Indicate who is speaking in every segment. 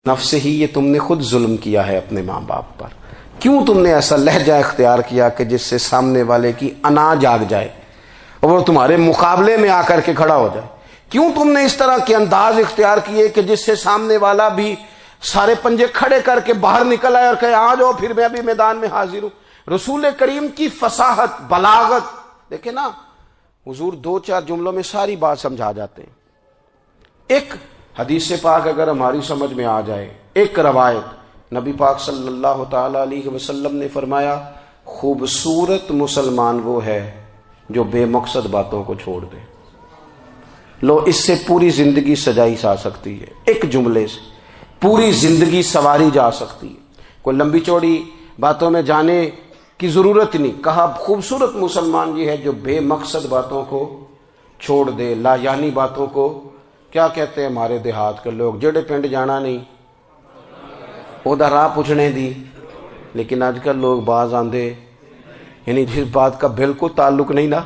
Speaker 1: نفس ہی، یہ تم نے خود ظلم کیا ہے اپنے ماں باپ پر. کیوں تم نے ایسا لہجہ اختیار کیا کہ جس سے سامنے والے کی انا جاگ جائے اور وہ تمہارے مقابلے میں آ کر کے کھڑا ہو جائے؟ کیوں تم نے اس طرح کے انداز اختیار کیے کہ جس سے سامنے والا بھی سارے پنجے کھڑے کر کے باہر نکل آئے اور کہے آ جاؤ پھر میں بھی میدان میں حاضر ہوں؟ رسول کریم کی فصاحت، بلاغت دیکھیں نا، حضور 2-4 جملوں میں ساری بات سمجھا جاتے ہیں. ایک حدیث پاک اگر ہماری سمجھ میں آ جائے، ایک روایت نبی پاک صلی اللہ تعالی علیہ وسلم نے فرمایا خوبصورت مسلمان وہ ہے جو بے مقصد باتوں کو چھوڑ دے. لو، اس سے پوری زندگی سجائی جا سکتی ہے، ایک جملے سے پوری زندگی سواری جا سکتی ہے. کوئی لمبی چوڑی باتوں میں جانے کی ضرورت نہیں. کہا خوبصورت مسلمان یہ ہے جو بے مقصد باتوں کو چھوڑ دے، لا یعنی باتوں کو. کیا کہتے ہیں ہمارے دیہات کے لوگ، جڑے پنڈ جانا نہیں اودا راہ پوچھنے دی. لیکن آج کل لوگ باز آندے، یعنی جس بات کا بالکل تعلق نہیں نا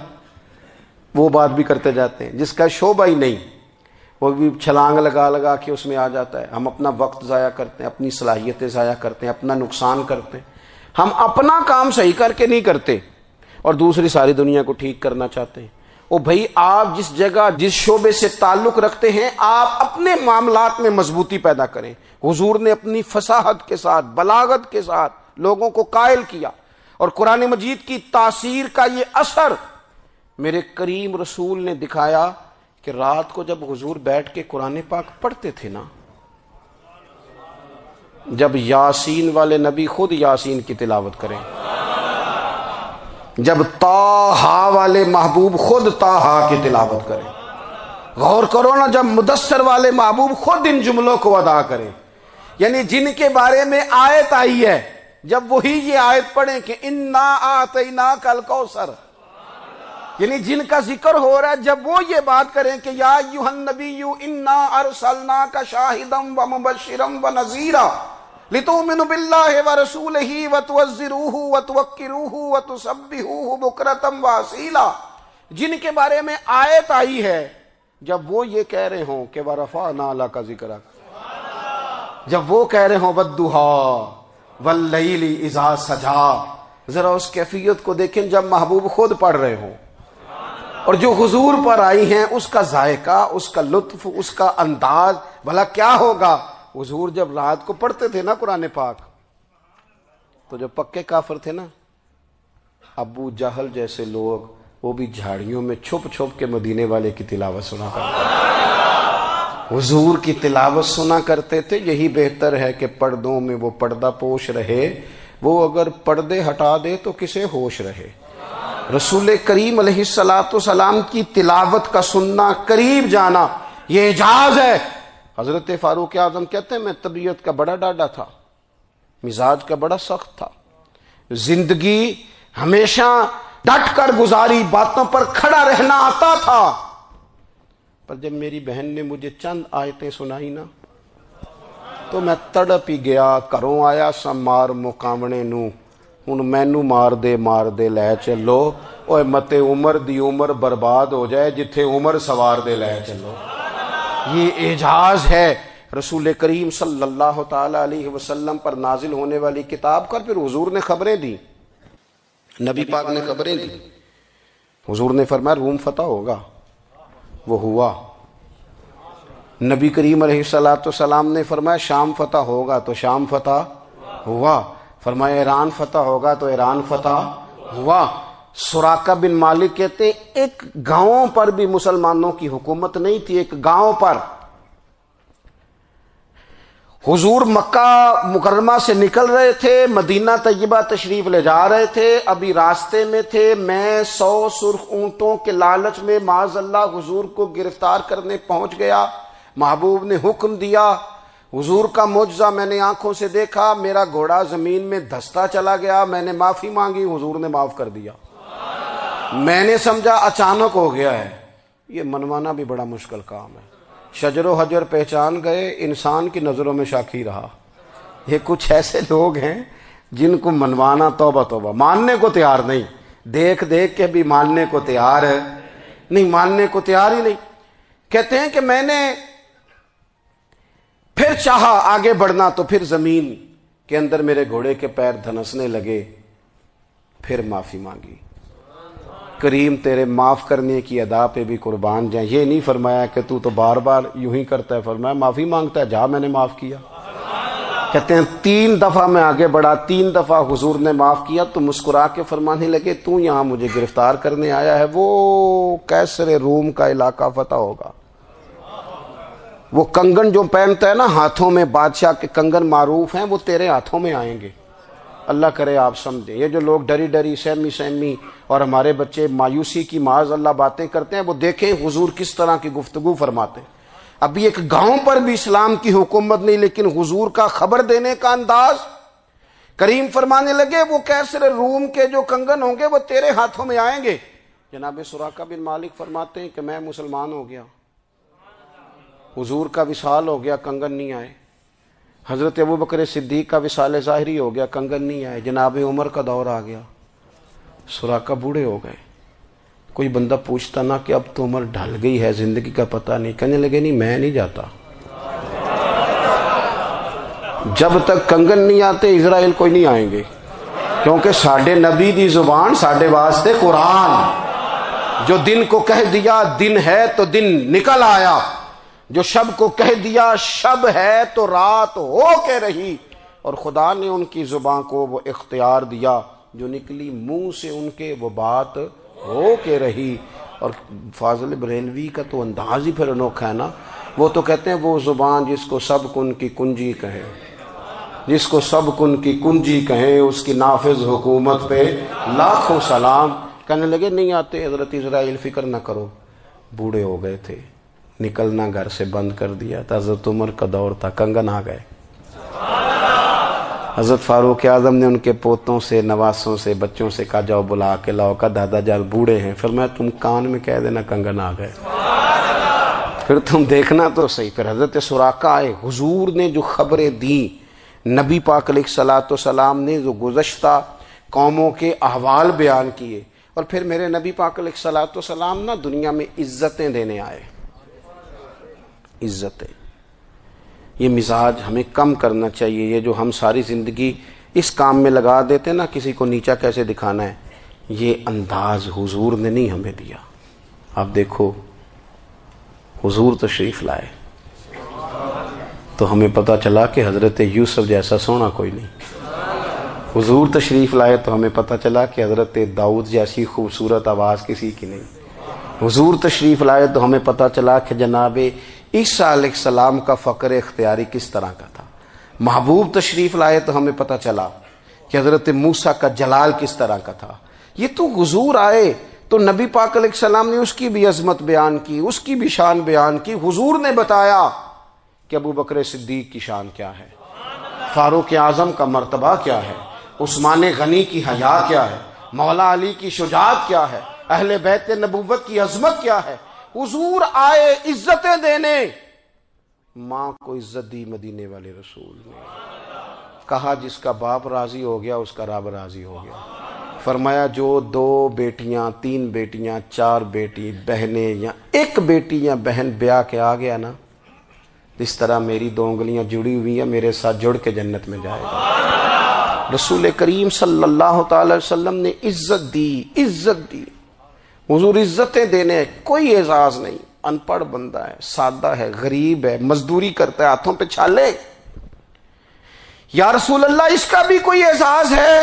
Speaker 1: وہ بات بھی کرتے جاتے ہیں، جس کا شعبہ ہی نہیں وہ بھی چھلانگ لگا لگا کے اس میں آ جاتا ہے. ہم اپنا وقت ضائع کرتے ہیں، اپنی صلاحیتیں ضائع کرتے ہیں، اپنا نقصان کرتے ہیں. ہم اپنا کام صحیح کر کے نہیں کرتے اور دوسری ساری دنیا کو ٹھیک کرنا چاہتے ہیں. او بھائی، آپ جس جگہ جس شعبے سے تعلق رکھتے ہیں آپ اپنے معاملات میں مضبوطی پیدا کریں. حضور نے اپنی فصاحت کے ساتھ، بلاغت کے ساتھ لوگوں کو قائل کیا، اور قرآن مجید کی تاثیر کا یہ اثر میرے کریم رسول نے دکھایا کہ رات کو جب حضور بیٹھ کے قرآن پاک پڑھتے تھے نا، جب یاسین والے نبی خود یاسین کی تلاوت کریں، جب طٰہٰ والے محبوب خود طٰہٰ کی تلاوت کریں، غور کرو نا، جب مدثر والے محبوب خود ان جملوں کو ادا کریں، یعنی جن کے بارے میں آیت آئی ہے، جب وہی یہ آیت پڑھیں کہ انا اعطیناک الکوثر، یعنی جن کا ذکر ہو رہا ہے، جب وہ یہ بات کریں کہ یا ایھا النبی انا ارسلناک شاہدا ومبشرا ونذیرا لتؤمنوا باللہ ورسولہ وتعزروہ وتوقروہ وتسبحوہ بکرۃ واصیلا، جن کے بارے میں آیت آئی ہے، جب وہ یہ کہہ رہے ہوں کہ ورفعنا لک ذکرک، جب وہ کہہ رہے ہوں والضحیٰ واللیل اذا سجا، ذرا اس کیفیت کو دیکھیں جب محبوب خود پڑھ رہے ہوں، اور جو حضور پر آئی ہیں اس کا ذائقہ، اس کا لطف، اس کا انداز بھلا کیا ہوگا. حضور جب رات کو پڑھتے تھے نا قرآن پاک تو جو پکے کافر تھے نا، ابو جہل جیسے لوگ، وہ بھی جھاڑیوں میں چھپ چھپ کے مدینے والے کی تلاوت سنا کرتے تھے، حضور کی تلاوت سنا کرتے تھے. یہی بہتر ہے کہ پردوں میں وہ پردہ پوش رہے، وہ اگر پردے ہٹا دے تو کسے ہوش رہے. رسول کریم علیہ السلام کی تلاوت کا سننا، قریب جانا، یہ اعجاز ہے. حضرت فاروق اعظم کہتے ہیں میں طبیعت کا بڑا ڈاڈا تھا، مزاج کا بڑا سخت تھا، زندگی ہمیشہ ڈٹ کر گزاری، باتوں پر کھڑا رہنا آتا تھا، پر جب میری بہن نے مجھے چند آیتیں سنائی نا تو میں تڑپ ہی گیا. گھروں آیا سا مار مقامنے نو، ہن مینو مار دے لے چلو، اوے متے عمر دی عمر برباد ہو جائے جتھے عمر سوار دے لے چلو. یہ اعجاز ہے رسول کریم صلی اللہ تعالی علیہ وسلم پر نازل ہونے والی کتاب کا. پھر حضور نے خبریں دی، نبی پاک نے خبریں دی. حضور نے فرمایا روم فتح ہوگا، وہ ہوا. نبی کریم علیہ السلام نے فرمایا شام فتح ہوگا، تو شام فتح ہوا. فرمایا ایران فتح ہوگا، تو ایران فتح ہوا. سراقہ بن مالک کہتے ہیں ایک گاؤں پر بھی مسلمانوں کی حکومت نہیں تھی، ایک گاؤں پر. حضور مکہ مکرمہ سے نکل رہے تھے، مدینہ طیبہ تشریف لے جا رہے تھے، ابھی راستے میں تھے. میں 100 سرخ اونٹوں کے لالچ میں معاذ اللہ حضور کو گرفتار کرنے پہنچ گیا. محبوب نے حکم دیا، حضور کا معجزہ میں نے آنکھوں سے دیکھا، میرا گھوڑا زمین میں دھستا چلا گیا، میں نے معافی مانگی، حضور نے معاف کر دیا. میں نے سمجھا اچانک ہو گیا ہے. یہ منوانا بھی بڑا مشکل کام ہے. شجر و حجر پہچان گئے، انسان کی نظروں میں شاکی رہا. یہ کچھ ایسے لوگ ہیں جن کو منوانا توبہ توبہ، ماننے کو تیار نہیں، دیکھ دیکھ کے بھی ماننے کو تیار ہے نہیں، ماننے کو تیار ہی نہیں. کہتے ہیں کہ میں نے پھر چاہا آگے بڑھنا تو پھر زمین کے اندر میرے گھوڑے کے پیر دھنسنے لگے، پھر معافی مانگی۔ کریم تیرے معاف کرنے کی ادا پہ بھی قربان جائیں۔ یہ نہیں فرمایا کہ تو بار بار یوں ہی کرتا ہے، فرمایا معافی مانگتا ہے، جا میں نے معاف کیا۔ کہتے ہیں 3 دفعہ میں آگے بڑھا، 3 دفعہ حضور نے معاف کیا تو مسکرا کے فرمانے لگے تو یہاں مجھے گرفتار کرنے آیا ہے، وہ کیسر روم کا علاقہ فتح ہوگا۔ وہ کنگن جو پہنتا ہے نا ہاتھوں میں، بادشاہ کے کنگن معروف ہیں، وہ تیرے ہاتھوں میں آئیں گے۔ اللہ کرے آپ سمجھیں، یہ جو لوگ ڈری ڈری سہمی اور ہمارے بچے مایوسی کی معاذ اللہ باتیں کرتے ہیں، وہ دیکھیں حضور کس طرح کی گفتگو فرماتے ہیں۔ ابھی ایک گاؤں پر بھی اسلام کی حکومت نہیں، لیکن حضور کا خبر دینے کا انداز۔ کریم فرمانے لگے وہ کیسر روم کے جو کنگن ہوں گے وہ تیرے ہاتھوں میں آئیں گے۔ جناب سراقہ بن مالک فرماتے ہیں کہ میں مسلمان ہو گیا، حضور کا وصال ہو گیا، کنگن نہیں آئے۔ حضرت ابوبکر صدیق کا وصال ظاہری ہو گیا، کنگن نہیں آئے۔ جناب عمر کا دور آ گیا، سراقہ بوڑھے ہو گئے۔ کوئی بندہ پوچھتا نا کہ اب تو عمر ڈھل گئی ہے، زندگی کا پتہ نہیں، کہنے لگے نہیں میں نہیں جاتا، جب تک کنگن نہیں آتے اسرائیل کوئی نہیں آئیں گے، کیونکہ ساڈے نبی دی زبان ساڈے واسطے قرآن۔ جو دن کو کہہ دیا دن ہے تو دن نکل آیا، جو شب کو کہہ دیا شب ہے تو رات ہو کے رہی، اور خدا نے ان کی زبان کو وہ اختیار دیا، جو نکلی منہ سے ان کے وہ بات ہو کے رہی۔ اور فاضل بریلوی کا تو انداز ہی پھر انوکھا ہے نا، وہ تو کہتے ہیں وہ زبان جس کو سب کن کی کنجی کہیں، جس کو سب کن کی کنجی کہیں، اس کی نافذ حکومت پہ لاکھوں سلام۔ کہنے لگے نہیں آتے حضرت اسرائیل، فکر نہ کرو، بوڑھے ہو گئے تھے، نکلنا گھر سے بند کر دیا تھا۔ حضرت عمر کا دور تھا، کنگن آ گئے۔ حضرت فاروق اعظم نے ان کے پوتوں سے، نواسوں سے، بچوں سے کہا جاؤ بلا کے لاؤ، کہا دادا جان بوڑھے ہیں، پھر میں تم کان میں کہہ دینا کنگن آ گئے، پھر تم دیکھنا تو صحیح۔ پھر حضرت سراقہ آئے، حضور نے جو خبریں دیں، نبی پاک علیہ الصلوۃ والسلام نے جو گزشتہ قوموں کے احوال بیان کیے، اور پھر میرے نبی پاک علیہ الصلوۃ والسلام نا دنیا میں عزتیں دینے آئے۔ عزتیں، یہ مزاج ہمیں کم کرنا چاہیے۔ یہ جو ہم ساری زندگی اس کام میں لگا دیتے نا، کسی کو نیچا کیسے دکھانا ہے، یہ انداز حضور نے نہیں ہمیں دیا۔ آپ دیکھو حضور تشریف لائے تو ہمیں پتہ چلا کہ حضرت یوسف جیسا سونا کوئی نہیں۔ حضور تشریف لائے تو ہمیں پتہ چلا کہ حضرت داؤد جیسی خوبصورت آواز کسی کی نہیں۔ حضور تشریف لائے تو ہمیں پتہ چلا کہ جناب عیسیٰ علیہ السلام کا فقر اختیاری کس طرح کا تھا۔ محبوب تشریف لائے تو ہمیں پتہ چلا کہ حضرت موسیٰ کا جلال کس طرح کا تھا۔ یہ تو حضور آئے تو نبی پاک علیہ السلام نے اس کی بھی عظمت بیان کی، اس کی بھی شان بیان کی۔ حضور نے بتایا کہ ابوبکر صدیق کی شان کیا ہے، فاروق اعظم کا مرتبہ کیا ہے، عثمان غنی کی حیا کیا ہے، مولا علی کی شجاعت کیا ہے، اہل بیت نبوت کی عظمت کیا ہے۔ حضور آئے عزتیں دینے۔ ماں کو عزت دی مدینے والے رسول نے، کہا جس کا باپ راضی ہو گیا اس کا رب راضی ہو گیا۔ فرمایا جو 2 بیٹیاں، 3 بیٹیاں، 4 بیٹی بہنیں یا 1 بیٹی یا بہن بیاہ کے آ گیا نا، اس طرح میری 2 انگلیاں جڑی ہوئی ہیں، میرے ساتھ جڑ کے جنت میں جائے گا۔ رسول کریم صلی اللہ تعالی وسلم نے عزت دی، عزت دی۔ حضور عزتیں دینے، کوئی اعزاز نہیں، ان پڑھ بندہ ہے، سادہ ہے، غریب ہے، مزدوری کرتا ہے، ہاتھوں پہ چھالے۔ یا رسول اللہ اس کا بھی کوئی اعزاز ہے؟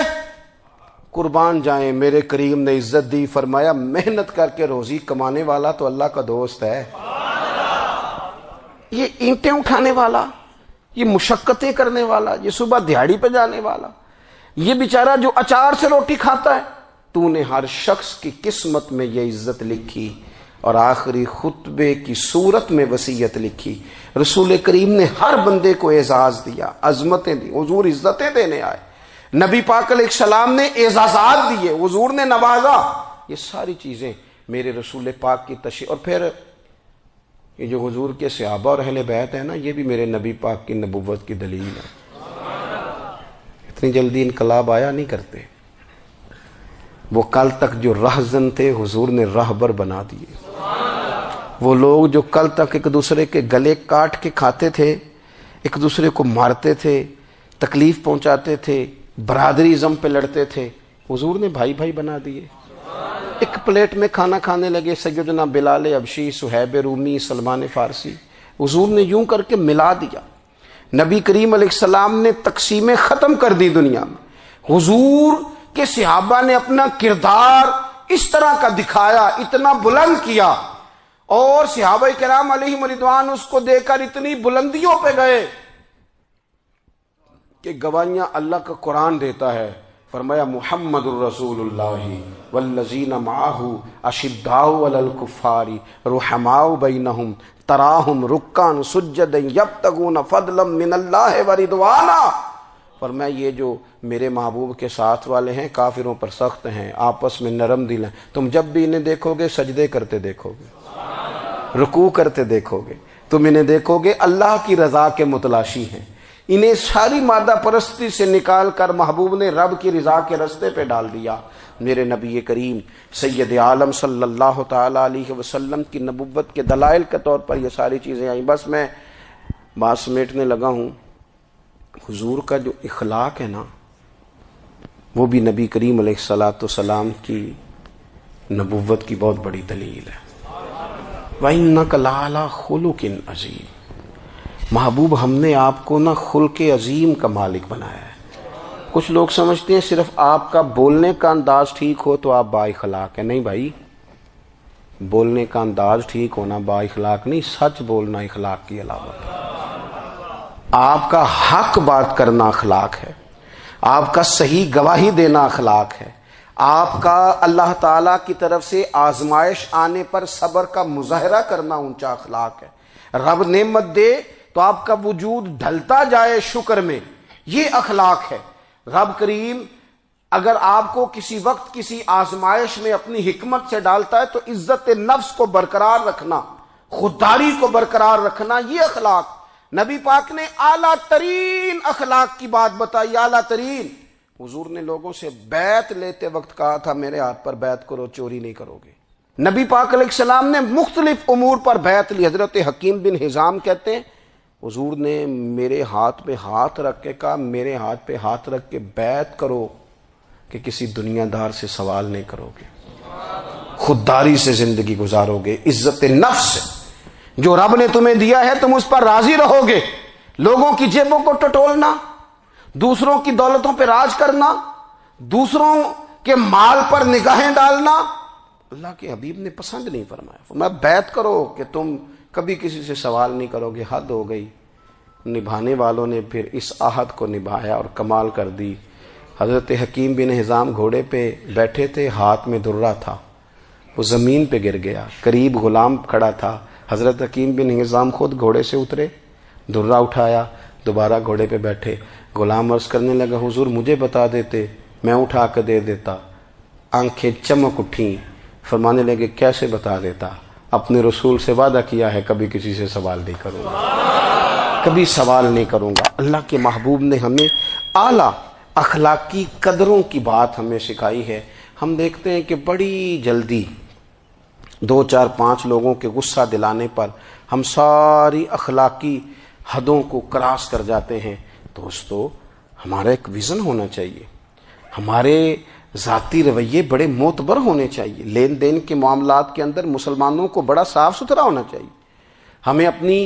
Speaker 1: قربان جائیں، میرے کریم نے عزت دی، فرمایا محنت کر کے روزی کمانے والا تو اللہ کا دوست ہے۔ یہ اینٹیں اٹھانے والا، یہ مشقتیں کرنے والا، یہ صبح دیہڑی پہ جانے والا، یہ بیچارہ جو اچار سے روٹی کھاتا ہے، تو نے ہر شخص کی قسمت میں یہ عزت لکھی اور آخری خطبے کی صورت میں وصیت لکھی۔ رسول کریم نے ہر بندے کو اعزاز دیا، عظمتیں دی۔ حضور عزتیں دینے آئے، نبی پاک علیہ السلام نے اعزازات دیے، حضور نے نوازا۔ یہ ساری چیزیں میرے رسول پاک کی تشریف، اور پھر یہ جو حضور کے صحابہ اور اہل بیت ہے نا، یہ بھی میرے نبی پاک کی نبوت کی دلیل ہے۔ اتنی جلدی انقلاب آیا نہیں کرتے، وہ کل تک جو رہزن تھے حضور نے راہبر بنا دیے۔ وہ لوگ جو کل تک ایک دوسرے کے گلے کاٹ کے کھاتے تھے، ایک دوسرے کو مارتے تھے، تکلیف پہنچاتے تھے، برادری ازم پہ لڑتے تھے، حضور نے بھائی بھائی بنا دیے۔ ایک پلیٹ میں کھانا کھانے لگے، سیدنا بلال حبشی، صہیب رومی، سلمان فارسی، حضور نے یوں کر کے ملا دیا۔ نبی کریم علیہ السلام نے تقسیمیں ختم کر دی دنیا میں۔ حضور کے صحابہ نے اپنا کردار اس طرح کا دکھایا، اتنا بلند کیا، اور صحابہ کرام علیہم رضوان اس کو دیکھ کر اتنی بلندیوں پہ گئے کہ گواہیاں اللہ کا قرآن دیتا ہے۔ فرمایا محمد الرسول اللہ والذین معہ اشداء علی الکفار رحماء بینہم تراہم رکعا سجدا یبتغون فضلا من اللہ ورضوانا۔ فرمایا یہ جو میرے محبوب کے ساتھ والے ہیں کافروں پر سخت ہیں، آپس میں نرم دل ہیں، تم جب بھی انہیں دیکھو گے سجدے کرتے دیکھو گے، رکوع کرتے دیکھو گے، تم انہیں دیکھو گے اللہ کی رضا کے متلاشی ہیں۔ انہیں ساری مادہ پرستی سے نکال کر محبوب نے رب کی رضا کے رستے پہ ڈال دیا۔ میرے نبی کریم سید عالم صلی اللہ تعالی علیہ وسلم کی نبوت کے دلائل کے طور پر یہ ساری چیزیں آئیں۔ بس میں بات سمیٹنے لگا ہوں۔ حضور کا جو اخلاق ہے نا، وہ بھی نبی کریم علیہ الصلاۃ والسلام کی نبوت کی بہت بڑی دلیل ہے۔ وَإِنَّكَ لَعَلَىٰ خُلُقٍ عَظِيمٍ۔ محبوب ہم نے آپ کو نا خلق عظیم کا مالک بنایا ہے۔ کچھ لوگ سمجھتے ہیں صرف آپ کا بولنے کا انداز ٹھیک ہو تو آپ با اخلاق ہیں۔ نہیں بھائی، بولنے کا انداز ٹھیک ہونا با اخلاق نہیں، سچ بولنا اخلاق کی علامت ہے۔ آپ کا حق بات کرنا اخلاق ہے، آپ کا صحیح گواہی دینا اخلاق ہے، آپ کا اللہ تعالیٰ کی طرف سے آزمائش آنے پر صبر کا مظاہرہ کرنا اونچا اخلاق ہے۔ رب نعمت دے تو آپ کا وجود ڈھلتا جائے شکر میں، یہ اخلاق ہے۔ رب کریم اگر آپ کو کسی وقت کسی آزمائش میں اپنی حکمت سے ڈالتا ہے تو عزت نفس کو برقرار رکھنا، خودداری کو برقرار رکھنا، یہ اخلاق۔ نبی پاک نے اعلیٰ ترین اخلاق کی بات بتائی، اعلیٰ ترین۔ حضور نے لوگوں سے بیعت لیتے وقت کہا تھا میرے ہاتھ پر بیعت کرو، چوری نہیں کرو گے۔ نبی پاک علیہ السلام نے مختلف امور پر بیعت لی۔ حضرت حکیم بن حزام کہتے ہیں حضور نے میرے ہاتھ پہ ہاتھ رکھ کے کہا میرے ہاتھ پہ ہاتھ رکھ کے بیعت کرو کہ کسی دنیا دار سے سوال نہیں کرو گے، خودداری سے زندگی گزارو گے، عزت نفس سے، جو رب نے تمہیں دیا ہے تم اس پر راضی رہو گے۔ لوگوں کی جیبوں کو ٹٹولنا، دوسروں کی دولتوں پہ راج کرنا، دوسروں کے مال پر نگاہیں ڈالنا اللہ کے حبیب نے پسند نہیں فرمایا۔ فرمایا بیعت کرو کہ تم کبھی کسی سے سوال نہیں کرو گے۔ حد ہو گئی۔ نبھانے والوں نے پھر اس عہد کو نبھایا اور کمال کر دی۔ حضرت حکیم بن حزام گھوڑے پہ بیٹھے تھے، ہاتھ میں درہ تھا، وہ زمین پہ گر گیا، قریب غلام کھڑا تھا۔ حضرت حکیم بن حزام خود گھوڑے سے اترے، درہ اٹھایا، دوبارہ گھوڑے پہ بیٹھے۔ غلام عرض کرنے لگا حضور مجھے بتا دیتے میں اٹھا کے دے دیتا۔ آنکھیں چمک اٹھیں، فرمانے لگے کیسے بتا دیتا؟ اپنے رسول سے وعدہ کیا ہے کبھی کسی سے سوال نہیں کروں گا، کبھی سوال نہیں کروں گا۔ اللہ کے محبوب نے ہمیں اعلیٰ اخلاقی قدروں کی بات ہمیں سکھائی ہے۔ ہم دیکھتے ہیں کہ بڑی جلدی 2 4 5 لوگوں کے غصہ دلانے پر ہم ساری اخلاقی حدوں کو کراس کر جاتے ہیں۔ دوستو ہمارا ایک ویژن ہونا چاہیے، ہمارے ذاتی رویے بڑے معتبر ہونے چاہیے۔ لین دین کے معاملات کے اندر مسلمانوں کو بڑا صاف ستھرا ہونا چاہیے۔ ہمیں اپنی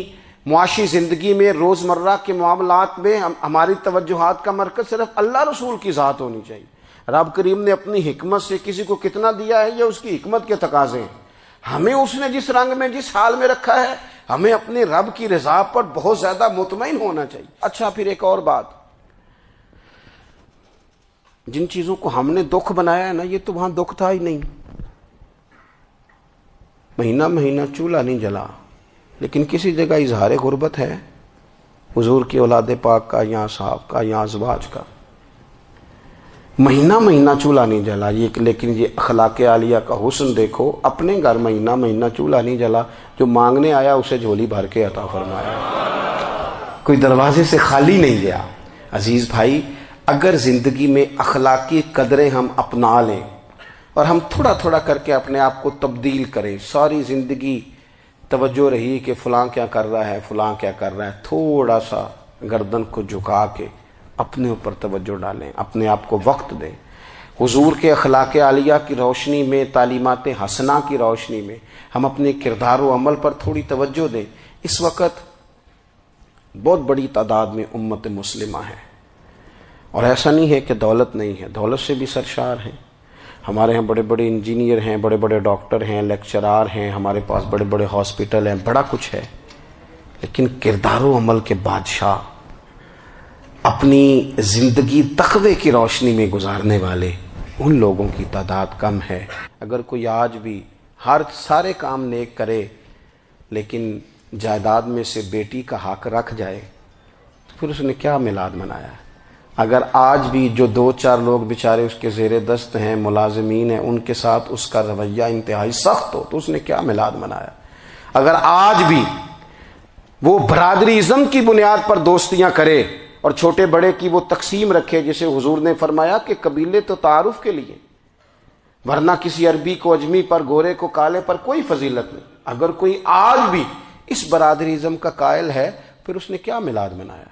Speaker 1: معاشی زندگی میں روزمرہ کے معاملات میں ہماری توجہات کا مرکز صرف اللہ رسول کی ذات ہونی چاہیے۔ رب کریم نے اپنی حکمت سے کسی کو کتنا دیا ہے یہ اس کی حکمت کے تقاضے ہیں۔ ہمیں اس نے جس رنگ میں جس حال میں رکھا ہے ہمیں اپنے رب کی رضا پر بہت زیادہ مطمئن ہونا چاہیے۔ اچھا پھر ایک اور بات، جن چیزوں کو ہم نے دکھ بنایا ہے نا یہ تو وہاں دکھ تھا ہی نہیں۔ مہینہ مہینہ چولہا نہیں جلا، لیکن کسی جگہ اظہار غربت ہے حضور کی اولاد پاک کا یا صحاب کا یا ازواج کا۔ مہینہ مہینہ چولہا نہیں جلا، لیکن یہ اخلاق عالیہ کا حسن دیکھو، اپنے گھر مہینہ مہینہ چولہا نہیں جلا، جو مانگنے آیا اسے جھولی بھر کے عطا فرمایا، کوئی دروازے سے خالی نہیں گیا۔ عزیز بھائی اگر زندگی میں اخلاقی قدریں ہم اپنا لیں اور ہم تھوڑا تھوڑا کر کے اپنے آپ کو تبدیل کریں، ساری زندگی توجہ رہی کہ فلاں کیا کر رہا ہے فلاں کیا کر رہا ہے، تھوڑا سا گردن کو جھکا کے اپنے اوپر توجہ ڈالیں، اپنے آپ کو وقت دیں، حضور کے اخلاق عالیہ کی روشنی میں، تعلیمات حسنہ کی روشنی میں ہم اپنے کردار و عمل پر تھوڑی توجہ دیں۔ اس وقت بہت بڑی تعداد میں امت مسلمہ ہے، اور ایسا نہیں ہے کہ دولت نہیں ہے، دولت سے بھی سرشار ہیں۔ ہمارے ہاں بڑے بڑے انجینئر ہیں، بڑے بڑے ڈاکٹر ہیں، لیکچرار ہیں، ہمارے پاس بڑے بڑے ہاسپٹل ہیں، بڑا کچھ ہے، لیکن کردار و عمل کے بادشاہ، اپنی زندگی تقوی کی روشنی میں گزارنے والے، ان لوگوں کی تعداد کم ہے۔ اگر کوئی آج بھی سارے کام نیک کرے لیکن جائیداد میں سے بیٹی کا حق رکھ جائے تو پھر اس نے کیا میلاد منایا ہے؟ اگر آج بھی جو 2-4 لوگ بیچارے اس کے زیر دست ہیں، ملازمین ہیں، ان کے ساتھ اس کا رویہ انتہائی سخت ہو تو اس نے کیا میلاد منایا؟ اگر آج بھی وہ برادری ازم کی بنیاد پر دوستیاں کرے اور چھوٹے بڑے کی وہ تقسیم رکھے، جسے حضور نے فرمایا کہ قبیلے تو تعارف کے لیے، ورنہ کسی عربی کو اجمی پر، گورے کو کالے پر کوئی فضیلت نہیں۔ اگر کوئی آج بھی اس برادری ازم کا قائل ہے پھر اس نے کیا میلاد منایا؟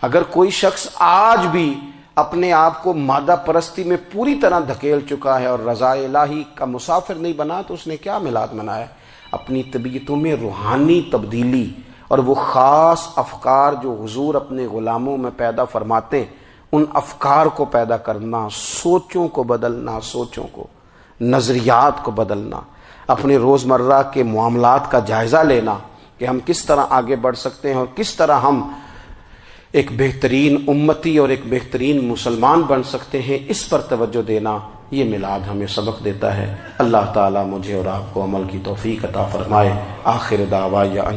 Speaker 1: اگر کوئی شخص آج بھی اپنے آپ کو مادہ پرستی میں پوری طرح دھکیل چکا ہے اور رضا الہی کا مسافر نہیں بنا تو اس نے کیا میلاد منایا؟ اپنی طبیعتوں میں روحانی تبدیلی اور وہ خاص افکار جو حضور اپنے غلاموں میں پیدا فرماتے ہیں، ان افکار کو پیدا کرنا، سوچوں کو بدلنا، سوچوں کو، نظریات کو بدلنا، اپنے روزمرہ کے معاملات کا جائزہ لینا کہ ہم کس طرح آگے بڑھ سکتے ہیں اور کس طرح ہم ایک بہترین امتی اور ایک بہترین مسلمان بن سکتے ہیں، اس پر توجہ دینا، یہ میلاد ہمیں سبق دیتا ہے۔ اللہ تعالیٰ مجھے اور آپ کو عمل کی توفیق عطا فرمائے۔ آخر دعوایا